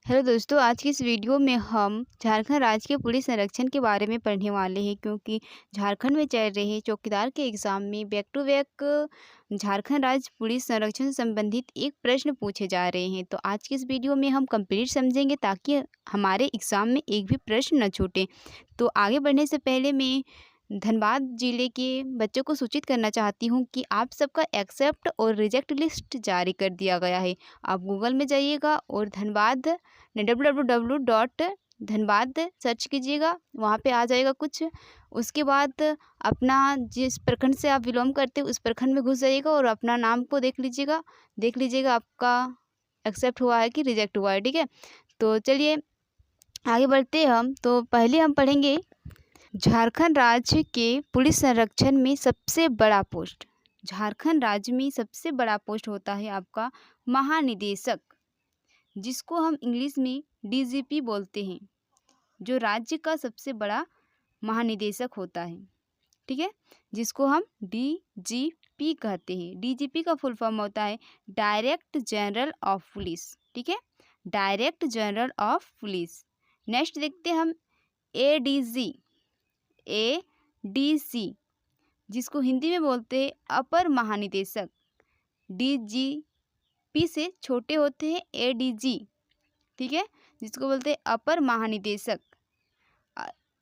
Hello दोस्तों, आज की इस वीडियो में हम झारखंड राज्य के पुलिस संरक्षण के बारे में पढ़ने वाले हैं क्योंकि झारखंड में चल रहे चौकीदार के एग्ज़ाम में बैक टू बैक झारखंड राज्य पुलिस संरक्षण से संबंधित एक प्रश्न पूछे जा रहे हैं। तो आज की इस वीडियो में हम कंप्लीट समझेंगे ताकि हमारे एग्ज़ाम में एक भी प्रश्न न छूटे। तो आगे बढ़ने से पहले मैं धनबाद ज़िले के बच्चों को सूचित करना चाहती हूँ कि आप सबका एक्सेप्ट और रिजेक्ट लिस्ट जारी कर दिया गया है। आप गूगल में जाइएगा और धनबाद www.dhanbad सर्च कीजिएगा, वहाँ पे आ जाएगा कुछ। उसके बाद अपना जिस प्रखंड से आप बिलोंग करते हो उस प्रखंड में घुस जाइएगा और अपना नाम को देख लीजिएगा आपका एक्सेप्ट हुआ है कि रिजेक्ट हुआ है। ठीक है, तो चलिए आगे बढ़ते हैं हम। तो पहले हम पढ़ेंगे झारखंड राज्य के पुलिस संरक्षण में सबसे बड़ा पोस्ट। झारखंड राज्य में सबसे बड़ा पोस्ट होता है आपका महानिदेशक, जिसको हम इंग्लिश में डीजीपी बोलते हैं, जो राज्य का सबसे बड़ा महानिदेशक होता है। ठीक है, जिसको हम डीजीपी कहते हैं। डीजीपी का फुल फॉर्म होता है डायरेक्ट जनरल ऑफ पुलिस। ठीक है, direct general of police. Next देखते हैं हम एडीसी, जिसको हिंदी में बोलते हैं अपर महानिदेशक। डीजीपी से छोटे होते हैं एडीजी। ठीक है, जिसको बोलते हैं अपर महानिदेशक।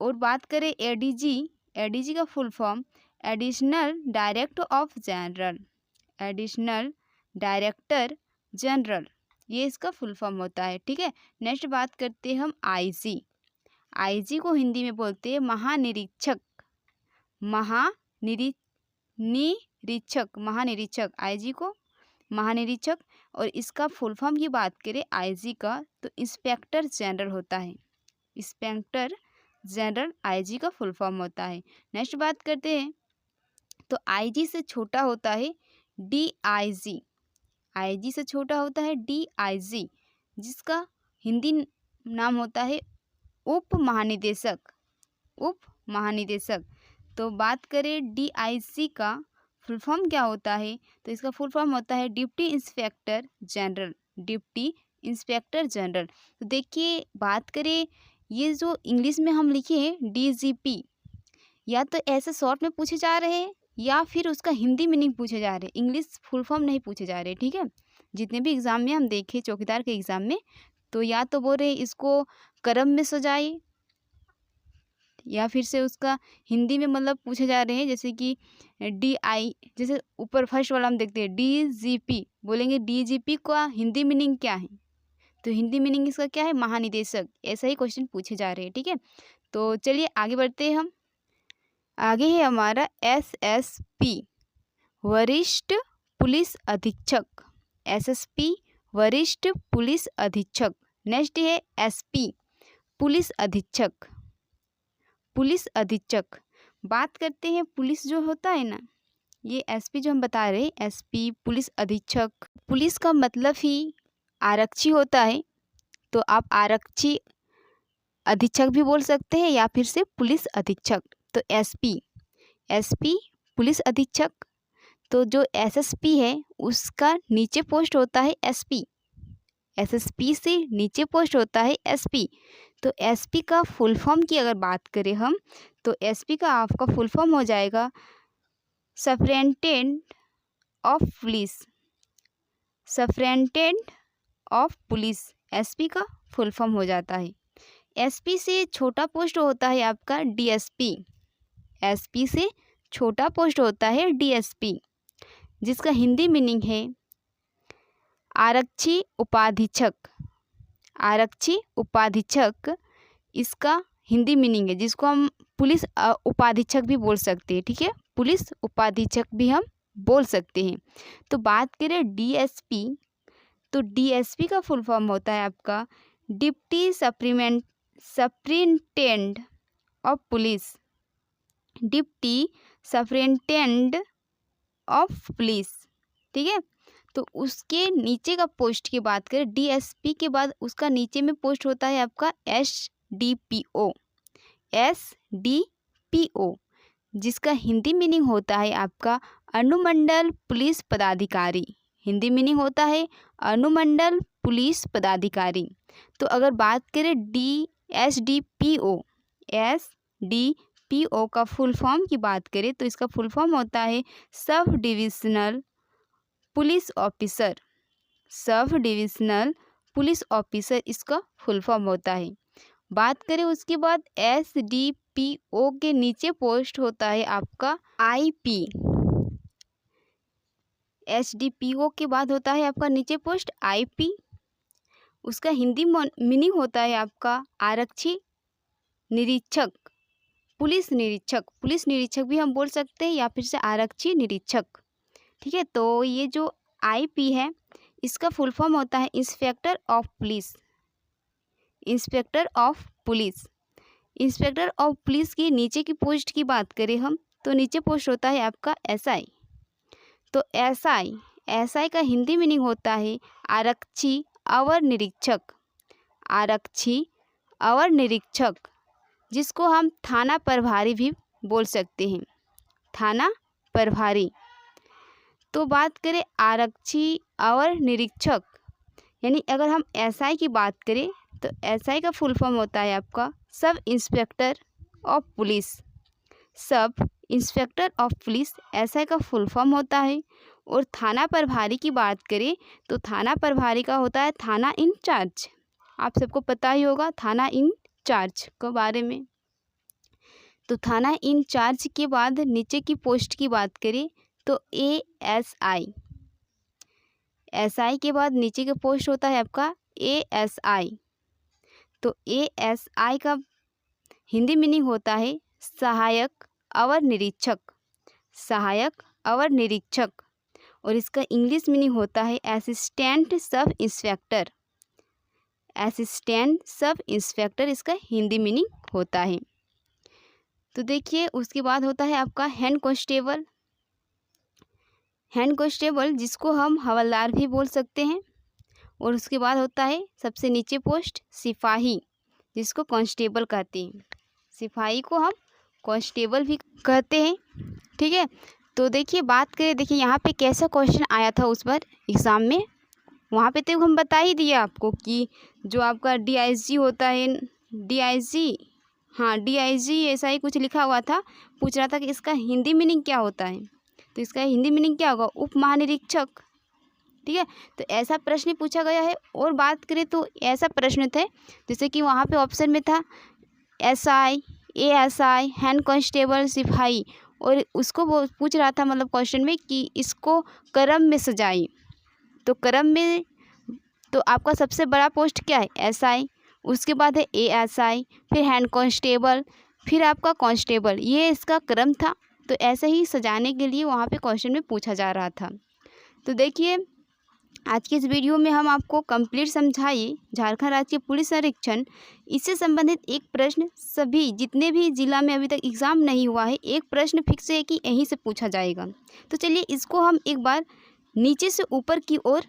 और बात करें एडीजी का full form additional director of general. Additional director general, ये इसका फुल फॉर्म होता है। ठीक है, नेक्स्ट बात करते हैं हम आईजी को हिंदी में बोलते हैं महानिरीक्षक। महानिरीक्षक आईजी को महानिरीक्षक। और इसका फुल फॉर्म की बात करें आईजी का तो इंस्पेक्टर जनरल होता है। इंस्पेक्टर जनरल आईजी का फुल फॉर्म होता है। नेक्स्ट बात करते हैं तो आईजी से छोटा होता है डीआईजी। आईजी से छोटा होता है डीआईजी, जिसका हिंदी नाम होता है उप महानिदेशक। तो बात करें डीआईजी का फुल फॉर्म क्या होता है तो इसका फुल फॉर्म होता है deputy inspector general. Deputy inspector general. तो देखिए, बात करें ये जो इंग्लिश में हम लिखे हैं डीजीपी, या तो ऐसे शॉर्ट में पूछे जा रहे हैं या फिर उसका हिंदी मीनिंग पूछे जा रहे हैं, इंग्लिश फुल फॉर्म नहीं पूछे जा रहे। ठीक है, जितने भी एग्ज़ाम में हम देखें चौकीदार के एग्ज़ाम में, तो या तो बोल रहे इसको क्रम में सजाए या फिर से उसका हिंदी में मतलब पूछे जा रहे हैं, जैसे कि जैसे ऊपर फर्स्ट वाला हम देखते हैं डीजीपी, बोलेंगे डीजीपी का हिंदी मीनिंग क्या है, तो हिंदी मीनिंग इसका क्या है महानिदेशक। ऐसा ही क्वेश्चन पूछे जा रहे हैं। ठीक है, तो चलिए आगे बढ़ते हैं हम। आगे है हमारा एसएसपी, वरिष्ठ पुलिस अधीक्षक। एसएसपी वरिष्ठ पुलिस अधीक्षक। नेक्स्ट है एसपी, पुलिस अधीक्षक। पुलिस अधीक्षक बात करते हैं पुलिस जो होता है ना, ये एसपी जो हम बता रहे हैं, एसपी पुलिस अधीक्षक। पुलिस का मतलब ही आरक्षी होता है, तो आप आरक्षी अधीक्षक भी बोल सकते हैं या फिर से पुलिस अधीक्षक। तो एसपी पुलिस अधीक्षक। तो जो एसएसपी है उसका नीचे पोस्ट होता है एसपी। एसएसपी से नीचे पोस्ट होता है एसपी। तो एसपी का फुल फॉर्म की अगर बात करें हम तो एसपी का आपका फुल फॉर्म हो जाएगा superintendent of police. Superintendent of police SP का फुल फॉर्म हो जाता है। एसपी से छोटा पोस्ट होता है आपका डीएसपी। एसपी से छोटा पोस्ट होता है डीएसपी, जिसका हिंदी मीनिंग है आरक्षी उपाधीक्षक। आरक्षी उपाधीक्षक इसका हिंदी मीनिंग है, जिसको हम पुलिस उपाधीक्षक भी बोल सकते हैं। ठीक है, पुलिस उपाधीक्षक भी हम बोल सकते हैं। तो बात करें डीएसपी, तो डीएसपी का फुल फॉर्म होता है आपका deputy superintendent of police. Deputy superintendent of police. ठीक है, तो उसके नीचे का पोस्ट की बात करें डीएसपी के बाद उसका नीचे में पोस्ट होता है आपका एसडीपीओ। एसडीपीओ, जिसका हिंदी मीनिंग होता है आपका अनुमंडल पुलिस पदाधिकारी। हिंदी मीनिंग होता है अनुमंडल पुलिस पदाधिकारी। तो अगर बात करें एसडीपीओ का फुल फॉर्म की बात करें तो इसका फुल फॉर्म होता है sub divisional police officer. Sub divisional police officer इसका फुल फॉर्म होता है। बात करें उसके बाद एसडीपीओ के नीचे पोस्ट होता है आपका आईपी। एसडीपीओ के बाद होता है आपका नीचे पोस्ट आईपी। उसका हिंदी मीनिंग होता है आपका आरक्षी निरीक्षक, पुलिस निरीक्षक। पुलिस निरीक्षक भी हम बोल सकते हैं या फिर से आरक्षी निरीक्षक। ठीक है, तो ये जो आईपी है इसका फुल फॉर्म होता है inspector of police. Inspector of police. Inspector of police की नीचे की पोस्ट की बात करें हम तो नीचे पोस्ट होता है आपका एसआई। तो एसआई का हिंदी मीनिंग होता है आरक्षी अवर निरीक्षक। आरक्षी अवर निरीक्षक, जिसको हम थाना प्रभारी भी बोल सकते हैं, थाना प्रभारी। तो बात करें आरक्षी अवर निरीक्षक, यानी अगर हम एसआई की बात करें तो एसआई का फुल फॉर्म होता है आपका sub inspector of police. Sub inspector of police SI का फुल फॉर्म होता है। और थाना प्रभारी की बात करें तो थाना प्रभारी का होता है थाना इंचार्ज। आप सबको पता ही होगा थाना इंचार्ज के बारे में। तो थाना इंचार्ज के बाद नीचे की पोस्ट की बात करें तो एएसआई। एसआई के बाद नीचे का पोस्ट होता है आपका एएसआई। तो एएसआई का हिंदी मीनिंग होता है सहायक अवर निरीक्षक। सहायक अवर निरीक्षक। और इसका इंग्लिश मीनिंग होता है assistant sub inspector. Assistant sub inspector इसका हिंदी मीनिंग होता है। तो देखिए उसके बाद होता है आपका हेड कांस्टेबल। हेड कांस्टेबल जिसको हम हवलदार भी बोल सकते हैं। और उसके बाद होता है सबसे नीचे पोस्ट सिपाही, जिसको कांस्टेबल कहते हैं। सिपाही को हम कांस्टेबल भी कहते हैं। ठीक है, तो देखिए बात करें, देखिए यहाँ पे कैसा क्वेश्चन आया था उस बार एग्ज़ाम में। वहाँ पे तो हम बता ही दिया आपको कि जो आपका डीआईजी होता है, डीआईजी, हाँ डीआईजी ऐसा ही कुछ लिखा हुआ था। पूछ रहा था कि इसका हिंदी मीनिंग क्या होता है। तो इसका हिंदी मीनिंग क्या होगा, उप महानिरीक्षक। ठीक है, तो ऐसा प्रश्न पूछा गया है। और बात करें तो ऐसा प्रश्न थे जैसे कि वहाँ पे ऑप्शन में था एसआई, एएसआई, हेड कांस्टेबल, सिपाही। और उसको वो पूछ रहा था मतलब क्वेश्चन में कि इसको क्रम में सजाइए। तो क्रम में तो आपका सबसे बड़ा पोस्ट क्या है, एसआई। उसके बाद है एएसआई, फिर हेड कांस्टेबल, फिर आपका कांस्टेबल। ये इसका क्रम था। तो ऐसे ही सजाने के लिए वहाँ पे क्वेश्चन में पूछा जा रहा था। तो देखिए आज की इस वीडियो में हम आपको कंप्लीट समझाइए झारखंड राज्य पुलिस संरक्षण, इससे संबंधित एक प्रश्न सभी जितने भी जिला में अभी तक एग्ज़ाम नहीं हुआ है, एक प्रश्न फिक्स है कि यहीं से पूछा जाएगा। तो चलिए इसको हम एक बार नीचे से ऊपर की ओर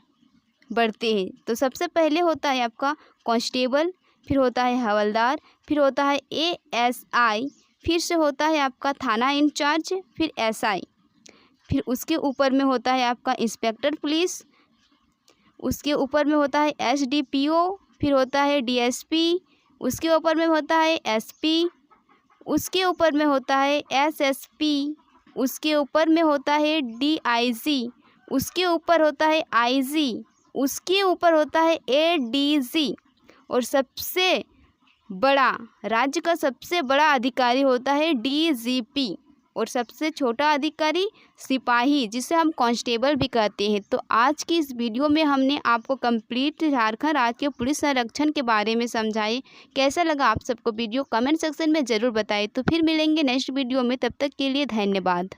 बढ़ते हैं। तो सबसे पहले होता है आपका कांस्टेबल, फिर होता है हवलदार, फिर होता है एएसआई, फिर से होता है आपका थाना इंचार्ज, फिर एसआई, फिर उसके ऊपर में होता है आपका इंस्पेक्टर पुलिस, उसके ऊपर में होता है एसडीपीओ, फिर होता है डीएसपी, उसके ऊपर में होता है एसपी, उसके ऊपर में होता है एसएसपी, उसके ऊपर में होता है डीआईजी, उसके ऊपर होता है आईजी, उसके ऊपर होता है एडीजी। और सबसे बड़ा राज्य का सबसे बड़ा अधिकारी होता है डीजीपी। और सबसे छोटा अधिकारी सिपाही, जिसे हम कांस्टेबल भी कहते हैं। तो आज की इस वीडियो में हमने आपको कंप्लीट झारखंड राज्य के पुलिस संरक्षण के बारे में समझाए। कैसा लगा आप सबको वीडियो, कमेंट सेक्शन में ज़रूर बताएं। तो फिर मिलेंगे नेक्स्ट वीडियो में, तब तक के लिए धन्यवाद।